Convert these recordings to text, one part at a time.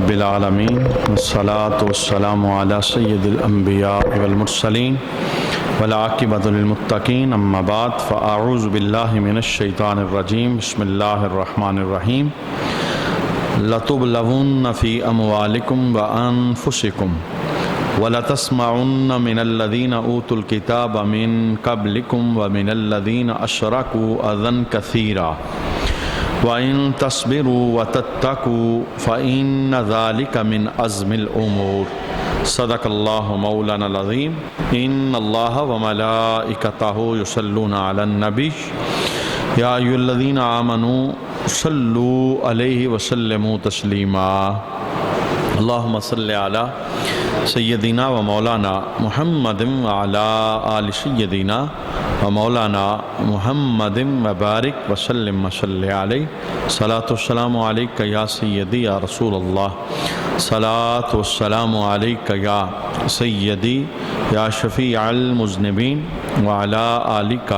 رب العالمین والصلاة والسلام علی سید الانبیاء والمرسلین والعاقبۃ للمتقین اما بعد فاعوذ باللہ من الشیطان الرجیم بسم اللہ الرحمن الرحیم لتبلون فی اموالکم وانفسکم وَلَتَسْمَعُنَّ مِنَ الَّذِينَ أُوتُوا الْكِتَابَ مِنْ قَبْلِكُمْ وَمِنَ الَّذِينَ أَشْرَكُوا أَذًى كَثِيرًا وَإِن تَصْبِرُوا وَتَتَّقُوا فَإِنَّ ذَلِكَ مِنْ عَزْمِ الْأُمُورِ صدق اللہ مولانا العظیم ان اللہ وملائکتہ یصلون علی النبی یا ایھا الذین آمنوا صلوا علیہ وسلموا تسلیما اللہم صل علی سیدنا و مولانا محمد وعلی آل سیدنا و مولانا محمد مبارک وسلم وصلی علیہ صلاۃ والسلام علیک یا سیدی یا رسول اللہ صلاۃ والسلام علیک یا سیدی یا شفیع المذنبین وعلی آلک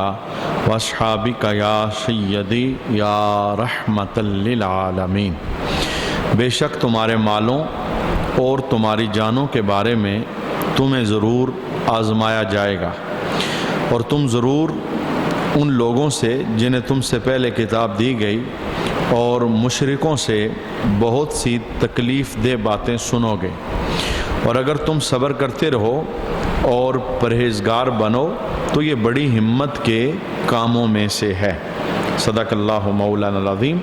واصحابک یا سیدی یا رحمت للعالمین۔ بے شک تمہارے مالوں اور تمہاری جانوں کے بارے میں تمہیں ضرور آزمایا جائے گا، اور تم ضرور ان لوگوں سے جنہیں تم سے پہلے کتاب دی گئی اور مشرکوں سے بہت سی تکلیف دہ باتیں سنو گے، اور اگر تم صبر کرتے رہو اور پرہیزگار بنو تو یہ بڑی ہمت کے کاموں میں سے ہے۔ صدق اللہ مولانا العظیم۔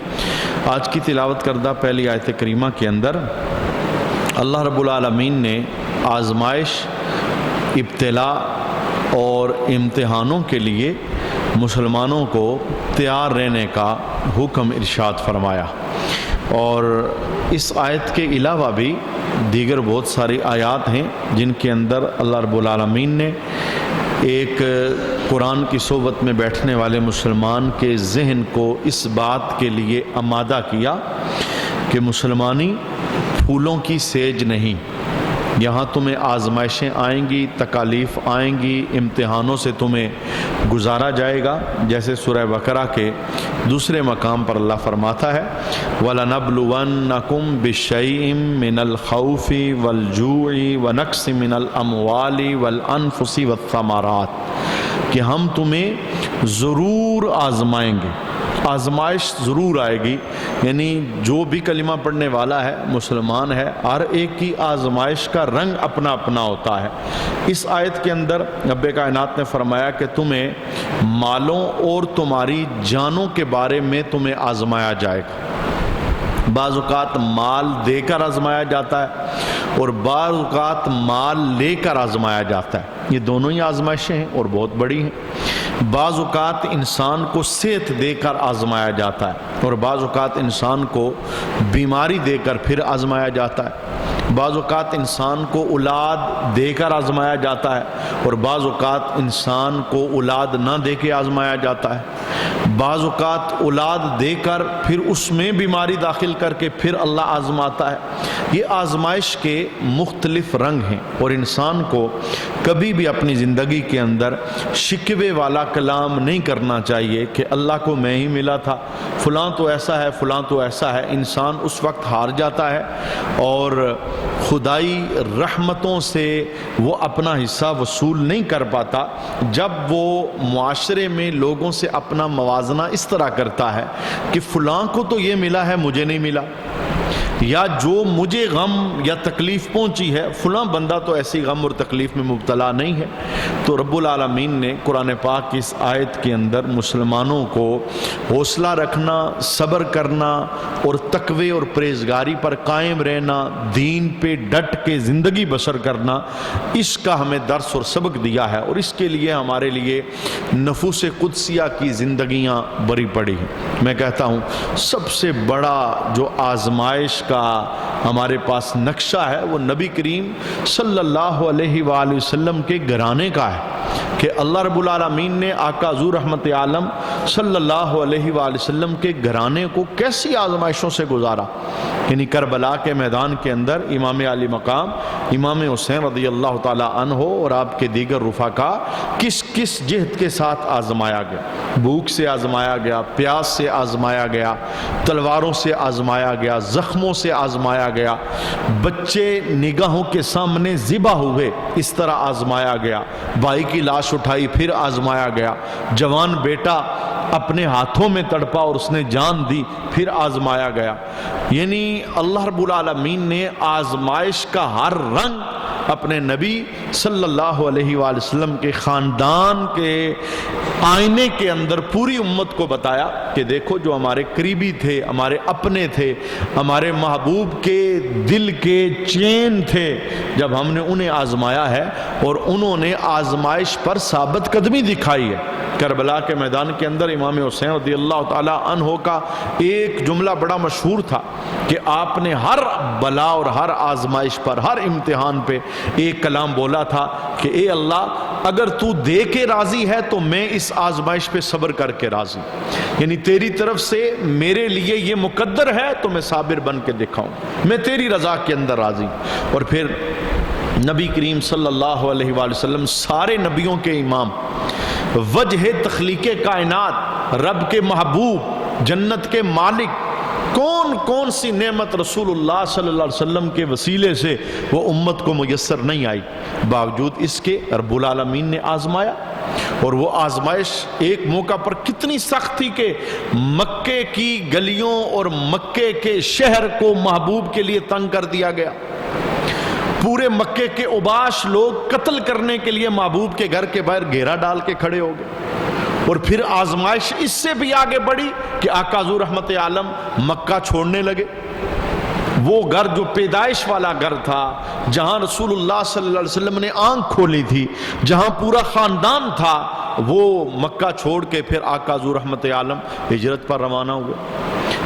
آج کی تلاوت کردہ پہلی آیت کریمہ کے اندر اللہ رب العالمین نے آزمائش، ابتلا اور امتحانوں کے لیے مسلمانوں کو تیار رہنے کا حکم ارشاد فرمایا، اور اس آیت کے علاوہ بھی دیگر بہت ساری آیات ہیں جن کے اندر اللہ رب العالمین نے ایک قرآن کی صحبت میں بیٹھنے والے مسلمان کے ذہن کو اس بات کے لیے آمادہ کیا کہ مسلمانی پھولوں کی سیج نہیں، یہاں تمہیں آزمائشیں آئیں گی، تکالیف آئیں گی، امتحانوں سے تمہیں گزارا جائے گا، جیسے سورہ بقرہ کے دوسرے مقام پر اللہ فرماتا ہے وَلَنَبْلُوَنَّكُمْ بِشَيْءٍ مِّنَ الْخَوْفِ وَالْجُوعِ وَنَقْصٍ مِّنَ الْأَمْوَالِ وَالْأَنفُسِ وَالثَّمَرَاتِ، کہ ہم تمہیں ضرور آزمائیں گے، آزمائش ضرور آئے گی، یعنی جو بھی کلمہ پڑھنے والا ہے، مسلمان ہے، ہر ایک کی آزمائش کا رنگ اپنا اپنا ہوتا ہے۔ اس آیت کے اندر رب کائنات نے فرمایا کہ تمہیں مالوں اور تمہاری جانوں کے بارے میں تمہیں آزمایا جائے گا۔ بعض اوقات مال دے کر آزمایا جاتا ہے اور بعض اوقات مال لے کر آزمایا جاتا ہے، یہ دونوں ہی آزمائشیں ہیں اور بہت بڑی ہیں۔ بعض اوقات انسان کو صحت دے کر آزمایا جاتا ہے اور بعض اوقات انسان کو بیماری دے کر پھر آزمایا جاتا ہے، بعض اوقات انسان کو اولاد دے کر آزمایا جاتا ہے اور بعض اوقات انسان کو اولاد نہ دے کے آزمایا جاتا ہے، بعض اوقات اولاد دے کر پھر اس میں بیماری داخل کر کے پھر اللہ آزماتا ہے۔ یہ آزمائش کے مختلف رنگ ہیں، اور انسان کو کبھی بھی اپنی زندگی کے اندر شکوے والا کلام نہیں کرنا چاہیے کہ اللہ کو میں ہی ملا تھا، فلاں تو ایسا ہے، فلاں تو ایسا ہے۔ انسان اس وقت ہار جاتا ہے اور خدائی رحمتوں سے وہ اپنا حصہ وصول نہیں کر پاتا جب وہ معاشرے میں لوگوں سے اپنا موازنہ اس طرح کرتا ہے کہ فلاں کو تو یہ ملا ہے مجھے نہیں ملا، یا جو مجھے غم یا تکلیف پہنچی ہے فلاں بندہ تو ایسی غم اور تکلیف میں مبتلا نہیں ہے۔ تو رب العالمین نے قرآن پاک کی اس آیت کے اندر مسلمانوں کو حوصلہ رکھنا، صبر کرنا اور تقوی اور پرہیزگاری پر قائم رہنا، دین پہ ڈٹ کے زندگی بسر کرنا، اس کا ہمیں درس اور سبق دیا ہے، اور اس کے لیے ہمارے لیے نفوس قدسیہ کی زندگیاں بری پڑی ہیں۔ میں کہتا ہوں سب سے بڑا جو آزمائش کا ہمارے پاس نقشہ ہے وہ نبی کریم صلی اللہ علیہ وآلہ وسلم کے گھرانے کا ہے، کہ اللہ رب العالمین نے آقا حضور رحمت عالم صلی اللہ علیہ وآلہ وسلم کے گھرانے کو کیسی آزمائشوں سے گزارا. یعنی کربلا کے میدان کے اندر امام علی مقام امام حسین رضی اللہ تعالی عنہ اور آپ کے دیگر رفقا کس کس جہد کے ساتھ آزمایا گیا. بھوک سے آزمایا گیا، پیاس سے آزمایا گیا، تلواروں سے آزمایا گیا، زخموں سے آزمایا گیا، بچے نگاہوں کے سامنے ذبح ہوئے اس طرح آزمایا گیا، بھائی کی لاش اٹھائی پھر آزمایا گیا، جوان بیٹا اپنے ہاتھوں میں تڑپا اور اس نے جان دی پھر آزمایا گیا. یعنی اللہ رب العالمین نے آزمائش کا ہر رنگ اپنے نبی صلی اللہ علیہ وآلہ وسلم کے خاندان کے آئینے کے اندر پوری امت کو بتایا کہ دیکھو جو ہمارے قریبی تھے، ہمارے اپنے تھے، ہمارے محبوب کے دل کے چین تھے، جب ہم نے انہیں آزمایا ہے اور انہوں نے آزمائش پر ثابت قدمی دکھائی ہے. کربلا کے میدان کے اندر امام حسین رضی اللہ تعالی عنہ کا ایک جملہ بڑا مشہور تھا کہ آپ نے ہر بلا اور ہر آزمائش پر، ہر امتحان پہ ایک کلام بولا تھا کہ اے اللہ اگر تو دے کے راضی ہے تو میں اس آزمائش پہ صبر کر کے راضی. یعنی تیری طرف سے میرے لیے یہ مقدر ہے تو میں صابر بن کے دکھاؤں، میں تیری رضا کے اندر راضی. اور پھر نبی کریم صلی اللہ علیہ وآلہ وسلم سارے نبیوں کے امام، وجہ تخلیق کائنات، رب کے محبوب، جنت کے مالک، کون کون سی نعمت رسول اللہ صلی اللہ علیہ وسلم کے وسیلے سے وہ امت کو میسر نہیں آئی، باوجود اس کے رب العالمین نے آزمایا. اور وہ آزمائش ایک موقع پر کتنی سخت تھی کہ مکے کی گلیوں اور مکے کے شہر کو محبوب کے لیے تنگ کر دیا گیا. پورے مکے کے اوباش لوگ قتل کرنے کے لیے محبوب کے گھر کے باہر گھیرا ڈال کے کھڑے ہو گئے. اور پھر آزمائش اس سے بھی آگے بڑھی کہ آقا حضور رحمت عالم مکہ چھوڑنے لگے. وہ گھر جو پیدائش والا گھر تھا، جہاں رسول اللہ صلی اللہ علیہ وسلم نے آنکھ کھولی تھی، جہاں پورا خاندان تھا، وہ مکہ چھوڑ کے پھر آقا حضور رحمت عالم ہجرت پر روانہ ہوئے.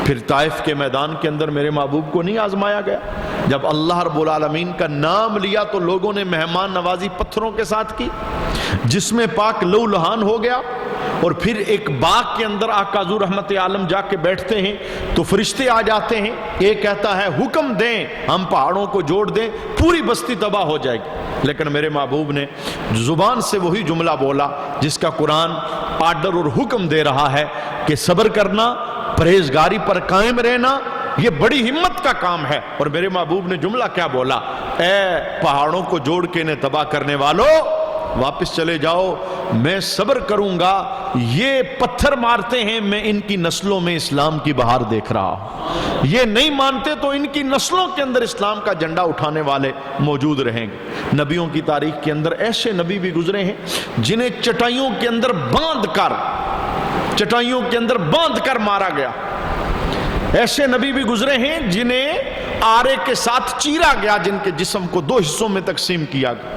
پھر طائف کے میدان کے اندر میرے محبوب کو نہیں آزمایا گیا؟ جب اللہ رب العالمین کا نام لیا تو لوگوں نے مہمان نوازی پتھروں کے ساتھ کی، جس میں پاک لو لہان ہو گیا. اور پھر ایک باغ کے اندر آقا حضور رحمت عالم جا کے بیٹھتے ہیں تو فرشتے آ جاتے ہیں. ایک کہتا ہے حکم دیں ہم پہاڑوں کو جوڑ دیں، پوری بستی تباہ ہو جائے گی. لیکن میرے محبوب نے زبان سے وہی جملہ بولا جس کا قرآن آرڈر اور حکم دے رہا ہے کہ صبر کرنا، پرہیزگاری پر قائم رہنا، یہ بڑی ہمت کا کام ہے. اور میرے محبوب نے جملہ کیا بولا؟ اے پہاڑوں کو جوڑ کے انہیں تباہ کرنے والوں، واپس چلے جاؤ، میں صبر کروں گا. یہ پتھر مارتے ہیں، میں ان کی نسلوں میں اسلام کی بہار دیکھ رہا ہوں. یہ نہیں مانتے تو ان کی نسلوں کے اندر اسلام کا جھنڈا اٹھانے والے موجود رہیں گے. نبیوں کی تاریخ کے اندر ایسے نبی بھی گزرے ہیں جنہیں چٹائیوں کے اندر باندھ کر مارا گیا. ایسے نبی بھی گزرے ہیں جنہیں آرے کے ساتھ چیرا گیا، جن کے جسم کو 2 حصوں میں تقسیم کیا گیا.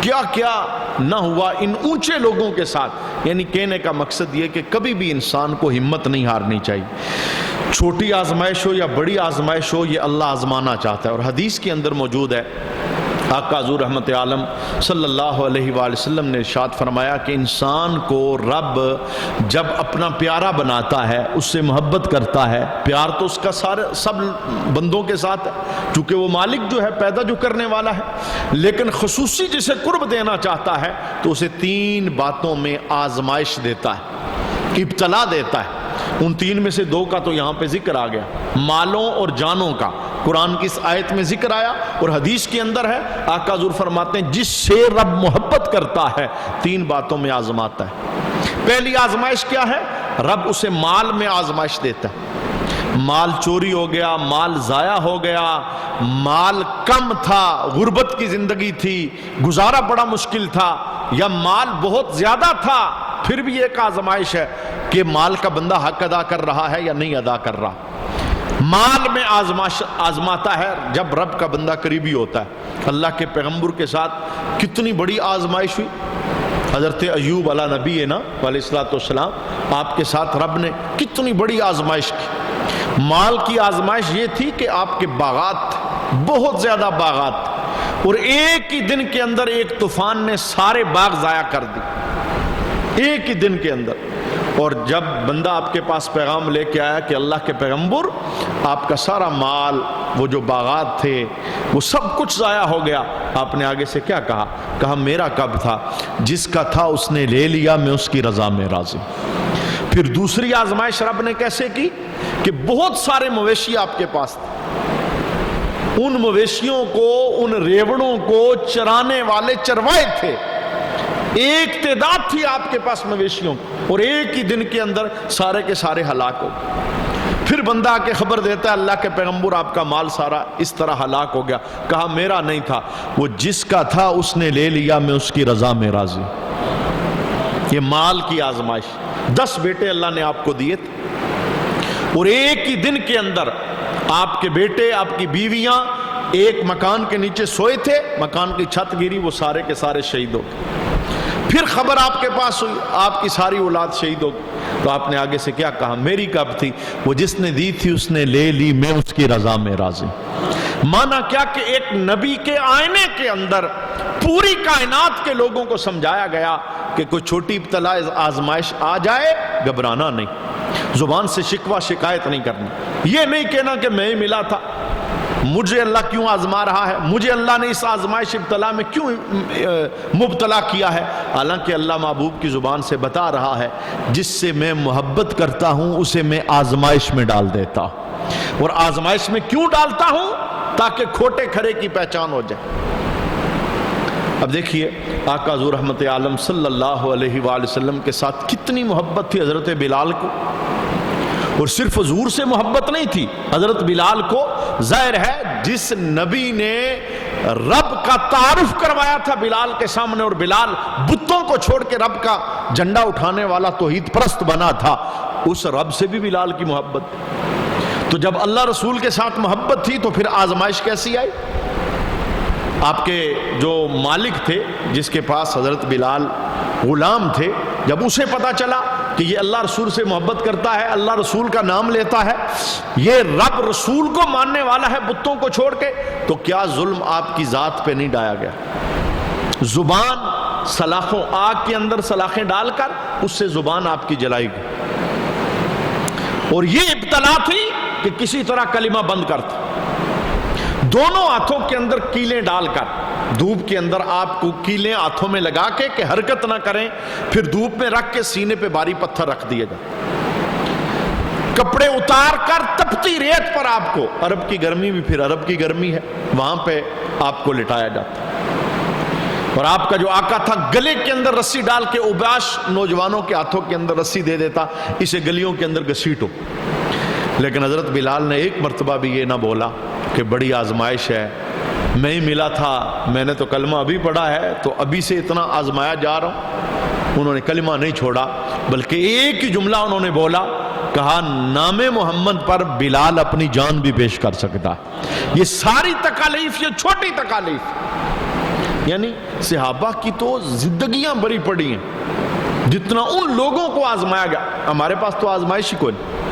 کیا کیا نہ ہوا ان اونچے لوگوں کے ساتھ. یعنی کہنے کا مقصد یہ کہ کبھی بھی انسان کو ہمت نہیں ہارنی چاہیے. چھوٹی آزمائش ہو یا بڑی آزمائش ہو، یہ اللہ آزمانا چاہتا ہے. اور حدیث کے اندر موجود ہے، آقا حضور رحمت عالم صلی اللہ علیہ وآلہ وسلم نے ارشاد فرمایا کہ انسان کو رب جب اپنا پیارا بناتا ہے، اس سے محبت کرتا ہے، پیار تو اس کا سب بندوں کے ساتھ ہے چونکہ وہ مالک جو ہے، پیدا جو کرنے والا ہے، لیکن خصوصی جسے قرب دینا چاہتا ہے تو اسے 3 باتوں میں آزمائش دیتا ہے، ابتلا دیتا ہے. ان 3 میں سے 2 کا تو یہاں پہ ذکر آ گیا، مالوں اور جانوں کا قرآن کی اس آیت میں ذکر آیا. اور حدیث کے اندر ہے، آقا حضور فرماتے ہیں جس سے رب محبت کرتا ہے 3 باتوں میں آزماتا ہے. پہلی آزمائش کیا ہے؟ رب اسے مال میں آزمائش دیتا ہے. مال چوری ہو گیا، مال ضائع ہو گیا، مال کم تھا، غربت کی زندگی تھی، گزارا بڑا مشکل تھا، یا مال بہت زیادہ تھا، پھر بھی ایک آزمائش ہے کہ مال کا بندہ حق ادا کر رہا ہے یا نہیں ادا کر رہا. مال میں آزماتا ہے جب رب کا بندہ قریبی ہوتا ہے. اللہ کے پیغمبر کے ساتھ کتنی بڑی آزمائش ہوئی. حضرت ایوب علیہ نبی ہے نا علیہ الصلوۃ والسلام، آپ کے ساتھ رب نے کتنی بڑی آزمائش کی. مال کی آزمائش یہ تھی کہ آپ کے باغات، بہت زیادہ باغات، اور ایک ہی دن کے اندر ایک طوفان نے سارے باغ ضائع کر دی. ایک ہی دن کے اندر. اور جب بندہ آپ کے پاس پیغام لے کے آیا کہ اللہ کے پیغمبر آپ کا سارا مال، وہ جو باغات تھے وہ سب کچھ ضائع ہو گیا، آپ نے آگے سے کیا کہا؟ کہا میرا کب تھا، جس کا تھا اس نے لے لیا، میں اس کی رضا میں راضی۔ پھر دوسری آزمائش رب نے کیسے کی کہ بہت سارے مویشی آپ کے پاس تھے، ان مویشیوں کو، ان ریوڑوں کو چرانے والے چروائے تھے، ایک تعداد تھی آپ کے پاس مویشیوں، اور ایک ہی دن کے اندر سارے کے سارے ہلاک ہو گئے۔ پھر بندہ آ کے خبر دیتا ہے اللہ کے پیغمبر آپ کا مال سارا اس طرح ہلاک ہو گیا۔ کہا میرا نہیں تھا، وہ جس کا تھا اس نے لے لیا، میں اس کی رضا میں راضی۔ یہ مال کی آزمائش، 10 بیٹے اللہ نے آپ کو دیے تھے، اور ایک ہی دن کے اندر آپ کے بیٹے، آپ کی بیویاں ایک مکان کے نیچے سوئے تھے، مکان کی چھت گری، وہ سارے کے سارے شہید ہو گئے۔ پھر خبر آپ کے پاس ہوئی آپ کی ساری اولاد شہید ہو گئی، تو آپ نے آگے سے کیا کہا؟ میری کب تھی، وہ جس نے دی تھی اس نے لے لی، میں اس کی رضا میں راضی۔ مانا کیا کہ ایک نبی کے آئینے کے اندر پوری کائنات کے لوگوں کو سمجھایا گیا کہ کوئی چھوٹی ابتلا آزمائش آ جائے گھبرانا نہیں، زبان سے شکوہ شکایت نہیں کرنا، یہ نہیں کہنا کہ میں ہی ملا تھا، مجھے اللہ کیوں آزما رہا ہے، مجھے اللہ نے اس آزمائش ابتلا میں کیوں مبتلا کیا ہے، حالانکہ اللہ محبوب کی زبان سے بتا رہا ہے جس سے میں محبت کرتا ہوں اسے میں آزمائش میں ڈال دیتا ہوں، اور آزمائش میں کیوں ڈالتا ہوں؟ تاکہ کھوٹے کھرے کی پہچان ہو جائے۔ اب دیکھیے آقا حضور رحمت عالم صلی اللہ علیہ وآلہ وسلم کے ساتھ کتنی محبت تھی حضرت بلال کو، اور صرف حضور سے محبت نہیں تھی، حضرت بلال کو ظاہر ہے جس نبی نے رب کا تعارف کروایا تھا بلال کے سامنے، اور بلال بتوں کو چھوڑ کے رب کا جھنڈا اٹھانے والا توحید پرست بنا تھا، اس رب سے بھی بلال کی محبت۔ تو جب اللہ رسول کے ساتھ محبت تھی تو پھر آزمائش کیسی آئی؟ آپ کے جو مالک تھے جس کے پاس حضرت بلال غلام تھے، جب اسے پتا چلا کہ یہ اللہ رسول سے محبت کرتا ہے، اللہ رسول کا نام لیتا ہے، یہ رب رسول کو ماننے والا ہے بتوں کو چھوڑ کے، تو کیا ظلم آپ کی ذات پہ نہیں ڈایا گیا؟ زبان سلاخوں، آگ کے اندر سلاخیں ڈال کر اس سے زبان آپ کی جلائی گئی، اور یہ ابتلا تھی کہ کسی طرح کلمہ بند کرتا، دونوں ہاتھوں کے اندر کیلیں ڈال کر، دھوپ کے اندر آپ کو کیلیں ہاتھوں میں لگا کے کہ حرکت نہ کریں، پھر دھوپ میں رکھ کے سینے پہ بھاری پتھر رکھ دیے جائے، کپڑے اتار کر تپتی ریت پر آپ کو، عرب کی گرمی بھی پھر عرب کی گرمی ہے، وہاں پہ آپ کو لٹایا جاتا، اور آپ کا جو آقا تھا گلے کے اندر رسی ڈال کے اوباش نوجوانوں کے ہاتھوں کے اندر رسی دے دیتا، اسے گلیوں کے اندر گھسیٹو۔ لیکن حضرت بلال نے ایک مرتبہ بھی یہ نہ بولا کہ بڑی آزمائش ہے، میں ہی ملا تھا، میں نے تو کلمہ ابھی پڑھا ہے تو ابھی سے اتنا آزمایا جا رہا ہوں۔ انہوں نے کلمہ نہیں چھوڑا، بلکہ ایک ہی جملہ انہوں نے بولا، کہا نام محمد پر بلال اپنی جان بھی پیش کر سکتا ہے۔ یہ ساری تکالیف، یہ چھوٹی تکالیف، یعنی صحابہ کی تو زندگیاں بری پڑی ہیں، جتنا ان لوگوں کو آزمایا گیا، ہمارے پاس تو آزمائش ہی کوئی نہیں۔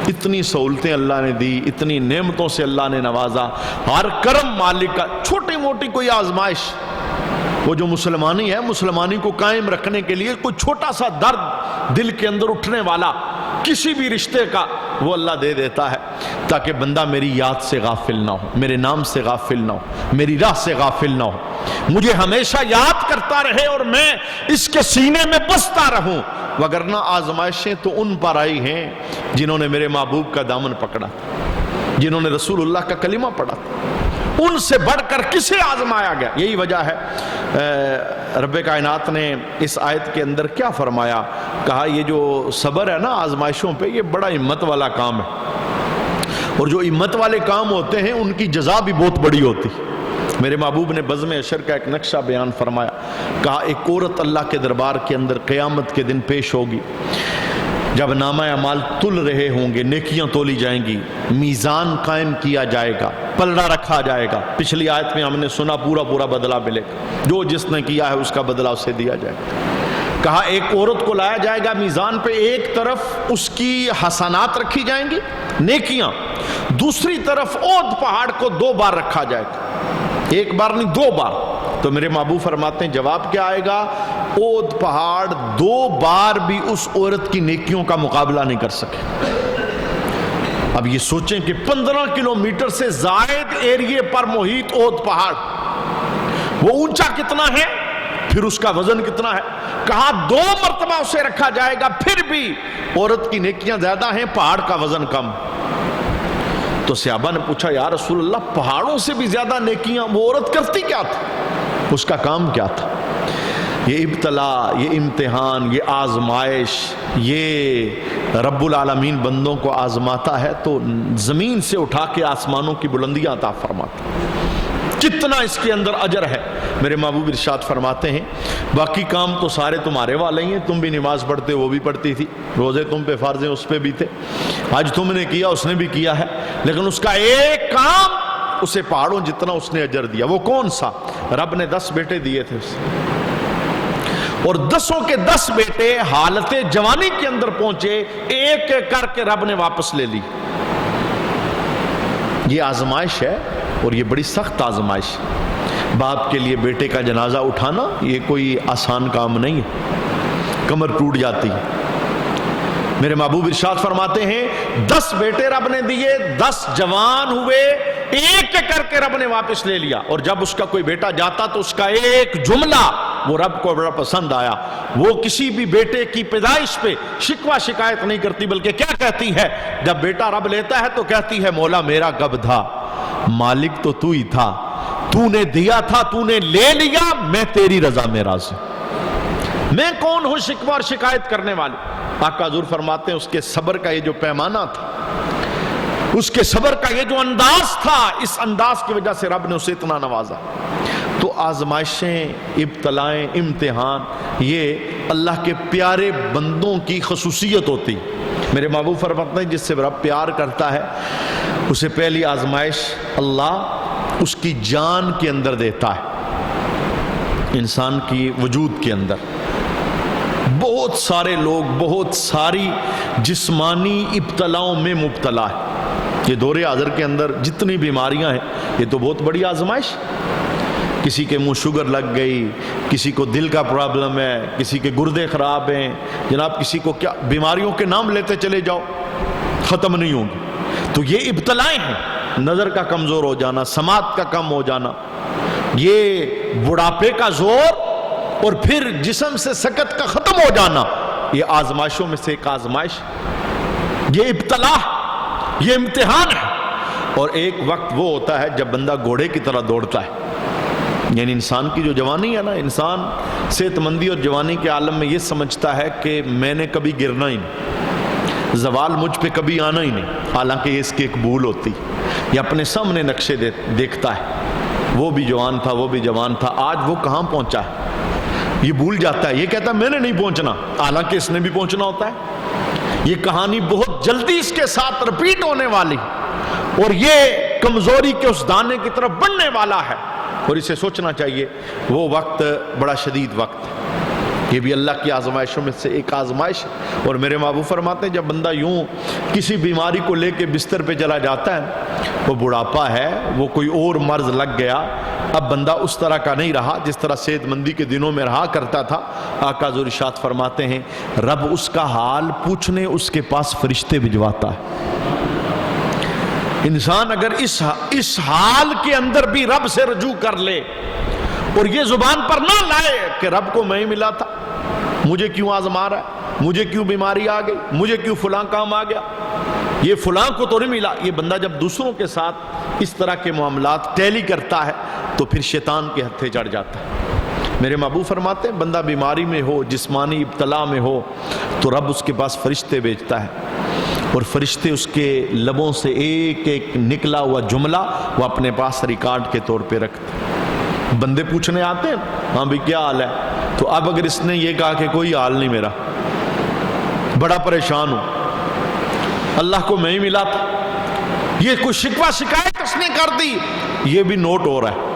اتنی سہولتیں اللہ نے دی، اتنی نعمتوں سے اللہ نے نوازا، ہر کرم مالک کا، چھوٹی موٹی کوئی آزمائش، وہ جو مسلمانی ہے، مسلمانی کو قائم رکھنے کے لیے کوئی چھوٹا سا درد دل کے اندر اٹھنے والا کسی بھی رشتے کا، وہ اللہ دے دیتا ہے تاکہ بندہ میری یاد سے غافل نہ ہو، میرے نام سے غافل نہ ہو، میری راہ سے غافل نہ ہو، مجھے ہمیشہ یاد کرتا رہے اور میں اس کے سینے میں بستا رہوں۔ وگرنہ آزمائشیں تو ان پر آئی ہیں جنہوں نے میرے محبوب کا دامن پکڑا، جنہوں نے رسول اللہ کا کلمہ پڑھا، ان سے بڑھ کر کسے آزمایا گیا؟ یہی وجہ ہے رب کائنات نے اس آیت کے اندر کیا فرمایا؟ کہا یہ جو صبر ہے نا آزمائشوں پہ، یہ بڑا ہمت والا کام ہے، اور جو ہمت والے کام ہوتے ہیں ان کی جزا بھی بہت بڑی ہوتی۔ میرے محبوب نے بزم عشر کا ایک نقشہ بیان فرمایا، کہا ایک عورت اللہ کے دربار کے اندر قیامت کے دن پیش ہوگی، جب نامہ اعمال تل رہے ہوں گے، نیکیاں تولی جائیں گی، میزان قائم کیا جائے گا، پلڑا رکھا جائے گا، پچھلی آیت میں ہم نے سنا پورا بدلہ ملے گا، جو جس نے کیا ہے اس کا بدلہ اسے دیا جائے گا۔ کہا ایک عورت کو لایا جائے گا میزان پہ، ایک طرف اس کی حسنات رکھی جائیں گی، نیکیاں، دوسری طرف اود پہاڑ کو 2 بار رکھا جائے گا، ایک بار نہیں 2 بار، تو میرے محبوب فرماتے ہیں جواب کیا آئے گا؟ اود پہاڑ 2 بار بھی اس عورت کی نیکیوں کا مقابلہ نہیں کر سکے۔ اب یہ سوچیں کہ 15 کلومیٹر سے زائد ایریے پر محیط اود پہاڑ، وہ اونچا کتنا ہے، پھر اس کا وزن کتنا ہے؟ کہا 2 مرتبہ اسے رکھا جائے گا پھر بھی عورت کی نیکیاں زیادہ ہیں، پہاڑ کا وزن کم۔ تو صحابہ نے پوچھا یا رسول اللہ پہاڑوں سے بھی زیادہ نیکیاں، وہ عورت کرتی کیا تھی، اس کا کام کیا تھا؟ یہ ابتلا، یہ امتحان، یہ آزمائش، یہ رب العالمین بندوں کو آزماتا ہے تو زمین سے اٹھا کے آسمانوں کی بلندیاں عطا فرماتا ہے۔ کتنا اس کے اندر اجر ہے۔ میرے محبوب ارشاد فرماتے ہیں باقی کام تو سارے تمہارے والے ہی ہیں، تم بھی نماز پڑھتے، وہ بھی پڑھتی تھی، روزے تم پہ فرض ہیں، اس پہ بھی تھے، آج تم نے کیا، اس نے بھی کیا ہے، لیکن اس کا ایک کام اسے پہاڑوں جتنا اس نے اجر دیا۔ وہ کون سا؟ رب نے 10 بیٹے دیے تھے اسے، اور 10 کے 10 بیٹے حالت جوانی کے اندر پہنچے، ایک ایک کر کے رب نے واپس لے لی۔ یہ آزمائش ہے، اور یہ بڑی سخت آزمائش۔ باپ کے لیے بیٹے کا جنازہ اٹھانا یہ کوئی آسان کام نہیں ہے، کمر ٹوٹ جاتی ہے۔ میرے محبوب ارشاد فرماتے ہیں 10 بیٹے رب نے دیے، 10 جوان ہوئے، ایک کر کے رب نے واپس لے لیا۔ اور جب اس کا کوئی بیٹا جاتا تو اس کا ایک جملہ وہ رب کو بڑا پسند آیا۔ وہ کسی بھی بیٹے کی پیدائش پہ شکوہ شکایت نہیں کرتی، بلکہ کیا کہتی ہے جب بیٹا رب لیتا ہے تو کہتی ہے مولا میرا کب تھا، مالک تو تو ہی تھا، تو نے دیا تھا، تو نے لے لیا، میں تیری رضا میں راضی، میں کون ہوں شکوہ اور شکایت کرنے والے۔ آقا حضور فرماتے ہیں اس کے صبر کا یہ جو پیمانہ تھا، اس کے صبر کا یہ جو انداز تھا، اس انداز کی وجہ سے رب نے اسے اتنا نوازا۔ تو آزمائشیں، ابتلائیں، امتحان یہ اللہ کے پیارے بندوں کی خصوصیت ہوتی۔ میرے محبوب فرماتے ہیں جس سے رب پیار کرتا ہے اسے پہلی آزمائش اللہ اس کی جان کے اندر دیتا ہے، انسان کی وجود کے اندر۔ بہت سارے لوگ بہت ساری جسمانی ابتلاؤں میں مبتلا ہے۔ یہ دور حاضر کے اندر جتنی بیماریاں ہیں یہ تو بہت بڑی آزمائش۔ کسی کے منہ شوگر لگ گئی، کسی کو دل کا پرابلم ہے، کسی کے گردے خراب ہیں، جناب کسی کو کیا بیماریوں کے نام لیتے چلے جاؤ ختم نہیں ہوں گی۔ تو یہ ابتلائیں ہیں، نظر کا کمزور ہو جانا، سماعت کا کم ہو جانا، یہ بڑھاپے کا زور، اور پھر جسم سے سکت کا ختم ہو جانا، یہ آزمائشوں میں سے ایک آزمائش، یہ ابتلا، یہ امتحان ہے۔ اور ایک وقت وہ ہوتا ہے جب بندہ گھوڑے کی طرح دوڑتا ہے، یعنی انسان کی جو جوانی ہے نا، انسان صحت مندی اور جوانی کے عالم میں یہ سمجھتا ہے کہ میں نے کبھی گرنا ہی نہیں، زوال مجھ پہ کبھی آنا ہی نہیں، حالانکہ یہ اس کی ایک بھول ہوتی، یہ اپنے سامنے نقشے دیکھتا ہے، وہ بھی جوان تھا، وہ بھی جوان تھا، آج وہ کہاں پہنچا ہے، یہ بھول جاتا ہے، یہ کہتا ہے میں نے نہیں پہنچنا، حالانکہ اس نے بھی پہنچنا ہوتا ہے۔ یہ کہانی بہت جلدی اس کے ساتھ رپیٹ ہونے والی، اور یہ کمزوری کے اس دانے کی طرف بڑھنے والا ہے، اور اسے سوچنا چاہیے وہ وقت بڑا شدید وقت ہے۔ یہ بھی اللہ کی آزمائشوں میں سے ایک آزمائش ہے۔ اور میرے محبوب فرماتے ہیں جب بندہ یوں کسی بیماری کو لے کے بستر پہ چلا جاتا ہے، وہ بڑھاپا ہے، وہ کوئی اور مرض لگ گیا، اب بندہ اس طرح کا نہیں رہا جس طرح صحت مندی کے دنوں میں رہا کرتا تھا، آقا حضور ارشاد فرماتے ہیں رب اس کا حال پوچھنے اس کے پاس فرشتے بھجواتا ہے۔ انسان اگر اس حال کے اندر بھی رب سے رجوع کر لے اور یہ زبان پر نہ لائے کہ رب کو میں ہی ملا تھا، مجھے کیوں آزما رہا ہے، مجھے کیوں بیماری آ گئی، مجھے کیوں فلاں کام آ گیا، یہ فلاں کو تو نہیں ملا، یہ بندہ جب دوسروں کے ساتھ اس طرح کے معاملات ٹیلی کرتا ہے تو پھر شیطان کے ہتھے چڑھ جاتا ہے۔ میرے محبوب فرماتے ہیں بندہ بیماری میں ہو، جسمانی ابتلا میں ہو، تو رب اس کے پاس فرشتے بھیجتا ہے، اور فرشتے اس کے لبوں سے ایک ایک نکلا ہوا جملہ وہ اپنے پاس ریکارڈ کے طور پہ رکھتے۔ بندے پوچھنے آتے ہیں ہاں بھی کیا حال ہے، تو اب اگر اس نے یہ کہا کہ کوئی حال نہیں میرا، بڑا پریشان ہوں، اللہ کو میں ہی ملا تھا، یہ کوئی شکوہ شکایت اس نے کر دی، یہ بھی نوٹ ہو رہا ہے۔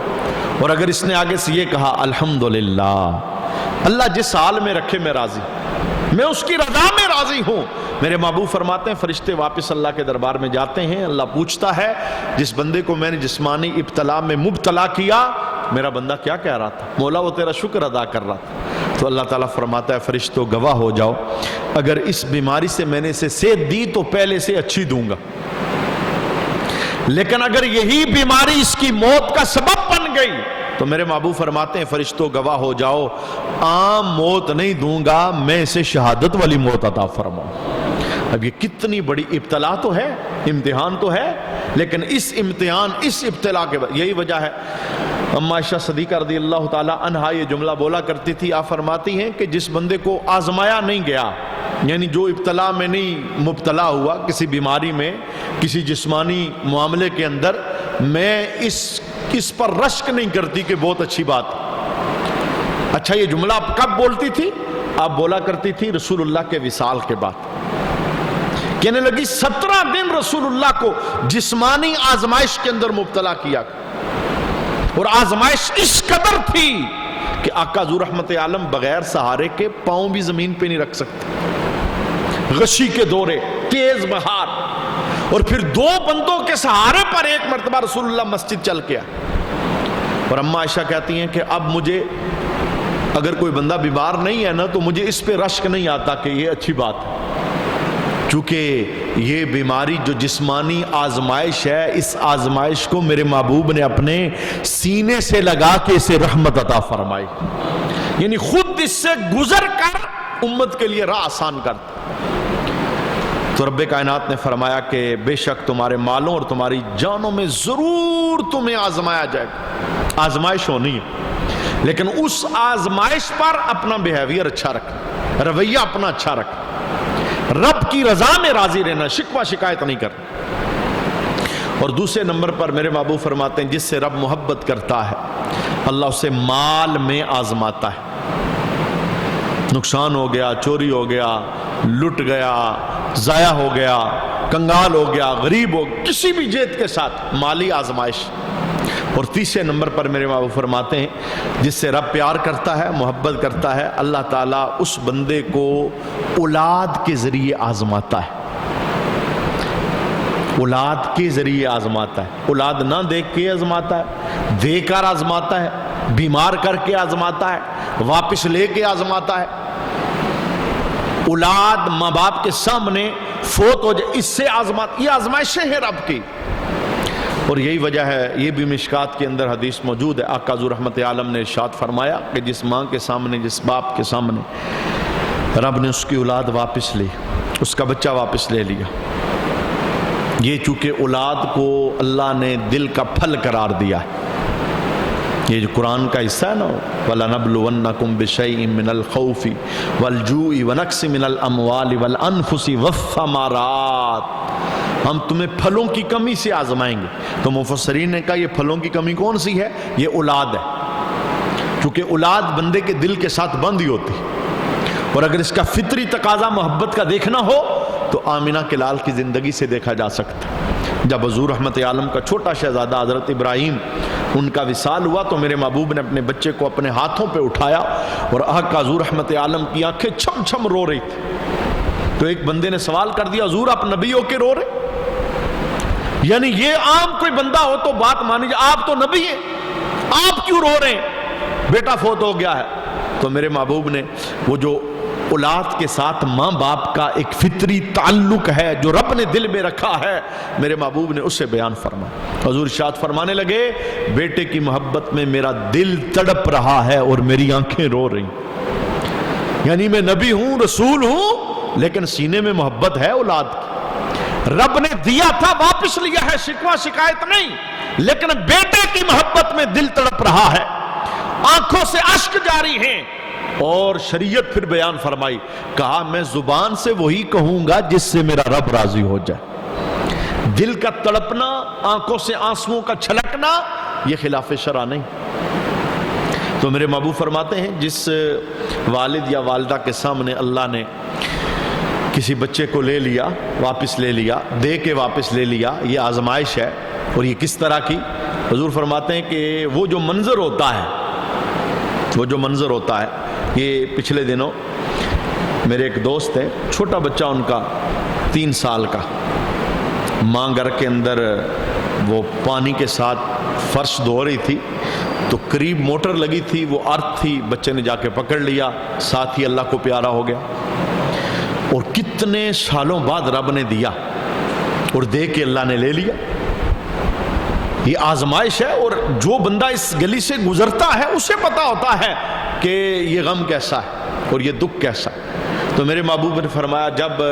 اور اگر اس نے آگے سے یہ کہا الحمدللہ، اللہ جس حال میں رکھے میں راضی، میں اس کی رضا میں راضی ہوں، میرے محبوب فرماتے ہیں فرشتے واپس اللہ کے دربار میں جاتے ہیں، اللہ پوچھتا ہے جس بندے کو میں نے جسمانی ابتلا میں مبتلا کیا میرا بندہ کیا کہہ رہا تھا؟ مولا وہ تیرا شکر ادا کر رہا تھا۔ تو اللہ تعالیٰ فرماتا ہے فرشتوں گواہ ہو جاؤ، اگر اس بیماری سے میں نے اسے صحت دی تو پہلے سے اچھی دوں گا، لیکن اگر یہی بیماری اس کی موت کا سبب بن گئی تو میرے محبوب فرماتے ہیں فرشتوں گواہ ہو جاؤ، عام موت نہیں دوں گا، میں اسے شہادت والی موت عطا فرماؤں۔ اب یہ کتنی بڑی ابتلا تو ہے، امتحان تو ہے، لیکن اس امتحان اس ابتلا کے بعد یہی وجہ ہے اما عائشہ صدیقہ رضی اللہ تعالی عنہا یہ جملہ بولا کرتی تھی، آپ فرماتی ہیں کہ جس بندے کو آزمایا نہیں گیا، یعنی جو ابتلا میں نہیں مبتلا ہوا کسی بیماری میں، کسی جسمانی معاملے کے اندر، میں اس پر رشک نہیں کرتی کہ بہت اچھی بات۔ اچھا یہ جملہ آپ کب بولتی تھی؟ آپ بولا کرتی تھی رسول اللہ کے وصال کے بعد۔ کہنے لگی 17 دن رسول اللہ کو جسمانی آزمائش کے اندر مبتلا کیا، اور آزمائش اس قدر تھی کہ آقا حضور رحمت عالم بغیر سہارے کے پاؤں بھی زمین پہ نہیں رکھ سکتے، غشی کے دورے، تیز بہار، اور پھر 2 بندوں کے سہارے پر ایک مرتبہ رسول اللہ مسجد چل کے آئے۔ اور اما عائشہ کہتی ہیں کہ اب مجھے اگر کوئی بندہ بیمار نہیں ہے نا تو مجھے اس پہ رشک نہیں آتا کہ یہ اچھی بات ہے، چونکہ یہ بیماری جو جسمانی آزمائش ہے، اس آزمائش کو میرے محبوب نے اپنے سینے سے لگا کے اسے رحمت عطا فرمائی، یعنی خود اس سے گزر کر امت کے لیے راہ آسان کرتا۔ تو رب کائنات نے فرمایا کہ بے شک تمہارے مالوں اور تمہاری جانوں میں ضرور تمہیں آزمایا جائے گا، آزمائش ہونی ہے، لیکن اس آزمائش پر اپنا بیہیویئر اچھا رکھ، رویہ اپنا اچھا رکھ، رب کی رضا میں راضی رہنا، شکوہ شکایت نہیں کرنا۔ اور دوسرے نمبر پر میرے محبوب فرماتے ہیں جس سے رب محبت کرتا ہے اللہ اسے مال میں آزماتا ہے، نقصان ہو گیا، چوری ہو گیا، لٹ گیا، ضائع ہو گیا، کنگال ہو گیا، غریب ہو گیا، کسی بھی جیت کے ساتھ مالی آزمائش۔ اور تیسرے نمبر پر میرے محبوب فرماتے ہیں جس سے رب پیار کرتا ہے، محبت کرتا ہے، اللہ تعالیٰ اس بندے کو اولاد کے ذریعے آزماتا ہے، اولاد کے ذریعے آزماتا ہے، اولاد نہ دیکھ کے آزماتا ہے، دے کر آزماتا ہے، بیمار کر کے آزماتا ہے، واپس لے کے آزماتا ہے، اولاد ماں باپ کے سامنے فوت ہو جائے، اس سے آزماتا، یہ آزمائشیں ہیں رب کی۔ اور یہی وجہ ہے، یہ بھی مشکات کے اندر حدیث موجود ہے، آقا حضور رحمت عالم نے ارشاد فرمایا کہ جس ماں کے سامنے، جس باپ کے سامنے رب نے اس کی اولاد واپس لی، اس کا بچہ واپس لے لیا، یہ چونکہ اولاد کو اللہ نے دل کا پھل قرار دیا ہے، یہ جو قرآن کا حصہ ہے نا، وَلَنَبْلُوَنَّكُمْ بِشَيْءٍ مِّنَ الْخَوْفِ وَالْجُوعِ وَنَقْصٍ مِّنَ الْأَمْوَالِ وَالْأَنفُسِ وَالثَّمَرَاتِ، ہم تمہیں پھلوں کی کمی سے آزمائیں گے۔ تو مفسرین نے کہا یہ پھلوں کی کمی کون سی ہے؟ یہ اولاد ہے، کیونکہ اولاد بندے کے دل کے ساتھ بندھی ہوتی، اور اگر اس کا فطری تقاضا محبت کا دیکھنا ہو تو آمنہ کے لال کی زندگی سے دیکھا جا سکتا ہے۔ جب حضور رحمت عالم کا چھوٹا شہزادہ حضرت ابراہیم ان کا وصال ہوا تو میرے محبوب نے اپنے بچے کو اپنے ہاتھوں پہ اٹھایا، اور آقا حضور رحمت عالم کی آنکھیں چھم چھم رو رہی تھی۔ تو ایک بندے نے سوال کر دیا حضور آپ نبی ہو کے رو رہے؟ یعنی یہ عام کوئی بندہ ہو تو بات مانی جائے، آپ تو نبی ہیں، آپ کیوں رو رہے ہیں؟ بیٹا فوت ہو گیا ہے۔ تو میرے محبوب نے وہ جو اولاد کے ساتھ ماں باپ کا ایک فطری تعلق ہے جو رب نے دل میں رکھا ہے، میرے محبوب نے اسے بیان فرمایا۔ حضور ارشاد فرمانے لگے بیٹے کی محبت میں میرا دل تڑپ رہا ہے اور میری آنکھیں رو رہی، یعنی میں نبی ہوں، رسول ہوں، لیکن سینے میں محبت ہے اولاد کی، رب نے دیا تھا واپس لیا ہے، شکوہ شکایت نہیں، لیکن بیٹے کی محبت میں دل تڑپ رہا ہے، آنکھوں سے اشک جاری ہیں۔ اور شریعت پھر بیان فرمائی، کہا میں زبان سے وہی کہوں گا جس سے میرا رب راضی ہو جائے۔ دل کا تڑپنا، آنکھوں سے آنسوؤں کا چھلکنا، یہ خلاف شرع نہیں۔ تو میرے محبوب فرماتے ہیں جس والد یا والدہ کے سامنے اللہ نے کسی بچے کو لے لیا، واپس لے لیا، دے کے واپس لے لیا، یہ آزمائش ہے۔ اور یہ کس طرح کی؟ حضور فرماتے ہیں کہ وہ جو منظر ہوتا ہے، وہ جو منظر ہوتا ہے، یہ پچھلے دنوں میرے ایک دوست ہے، چھوٹا بچہ ان کا 3 سال کا، ماں گھر کے اندر وہ پانی کے ساتھ فرش دھو رہی تھی تو قریب موٹر لگی تھی، وہ ارتھ تھی، بچے نے جا کے پکڑ لیا، ساتھ ہی اللہ کو پیارا ہو گیا۔ اور کتنے سالوں بعد رب نے دیا اور دے کے اللہ نے لے لیا۔ یہ آزمائش ہے، اور جو بندہ اس گلی سے گزرتا ہے اسے پتا ہوتا ہے کہ یہ غم کیسا ہے اور یہ دکھ کیسا ہے۔ تو میرے محبوب نے فرمایا جب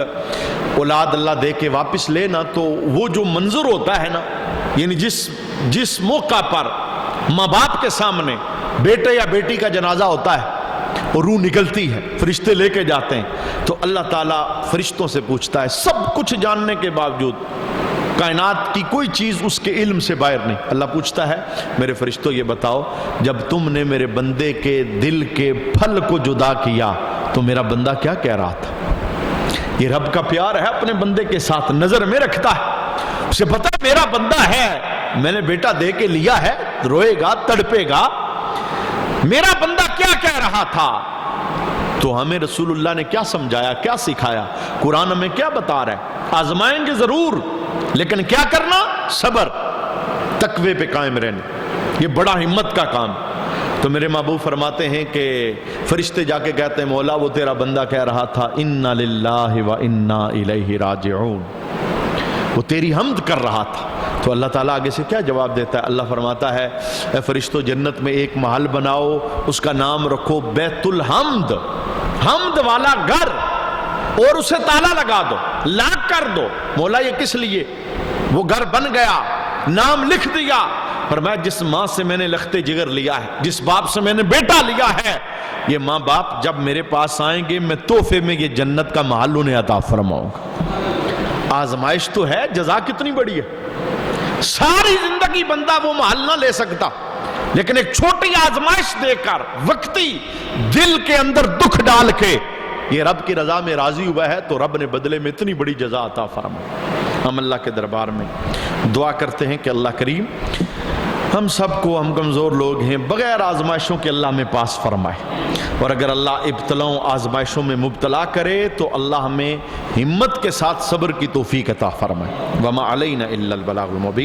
اولاد اللہ دے کے واپس لے نا، تو وہ جو منظر ہوتا ہے نا، یعنی جس موقع پر ماں باپ کے سامنے بیٹے یا بیٹی کا جنازہ ہوتا ہے اور روح نکلتی ہے، فرشتے لے کے جاتے ہیں، تو اللہ تعالیٰ فرشتوں سے پوچھتا ہے، سب کچھ جاننے کے باوجود کائنات کی کوئی چیز اس کے علم سے باہر نہیں، اللہ پوچھتا ہے میرے فرشتوں یہ بتاؤ، جب تم نے میرے بندے کے دل کے پھل کو جدا کیا تو میرا بندہ کیا کہہ رہا تھا؟ یہ رب کا پیار ہے، اپنے بندے کے ساتھ نظر میں رکھتا ہے، اسے پتا ہے میرا بندہ ہے، میں نے بیٹا دے کے لیا ہے، روئے گا، تڑپے گا، میرا بندہ کیا کہہ رہا تھا۔ تو ہمیں رسول اللہ نے کیا سمجھایا، کیا سکھایا، قرآن ہمیں کیا بتا رہا ہے؟ آزمائیں گے ضرور، لیکن کیا کرنا؟ صبر، تقوی پہ قائم رہنا، یہ بڑا ہمت کا کام۔ تو میرے محبوب فرماتے ہیں کہ فرشتے جا کے کہتے ہیں مولا وہ تیرا بندہ کہہ رہا تھا انا للہ و انا الیہ راجعون، وہ تیری حمد کر رہا تھا۔ تو اللہ تعالیٰ آگے سے کیا جواب دیتا ہے؟ اللہ فرماتا ہے اے فرشتوں جنت میں ایک محل بناؤ، اس کا نام رکھو بیت الحمد، حمد والا گھر، اور اسے تالا لگا دو، لاک کر دو۔ مولا یہ کس لیے؟ وہ گھر بن گیا، نام لکھ دیا، فرمایا جس ماں سے میں نے لخت جگر لیا ہے، جس باپ سے میں نے بیٹا لیا ہے، یہ ماں باپ جب میرے پاس آئیں گے میں تحفے میں یہ جنت کا محل انہیں عطا فرماؤں گا۔ آزمائش تو ہے، جزا کتنی بڑی ہے، ساری زندگی بندہ وہ محل نہ لے سکتا، لیکن ایک چھوٹی آزمائش دے کر وقتی دل کے اندر دکھ ڈال کے یہ رب کی رضا میں راضی ہوا ہے، تو رب نے بدلے میں اتنی بڑی جزا عطا فرمائی۔ ہم اللہ کے دربار میں دعا کرتے ہیں کہ اللہ کریم ہم سب کو، ہم کمزور لوگ ہیں، بغیر آزمائشوں کے اللہ ہمیں پاس فرمائے، اور اگر اللہ ابتلاؤں آزمائشوں میں مبتلا کرے تو اللہ ہمیں ہمت کے ساتھ صبر کی توفیق عطا فرمائے۔ وما علینا الا البلاغ المبین۔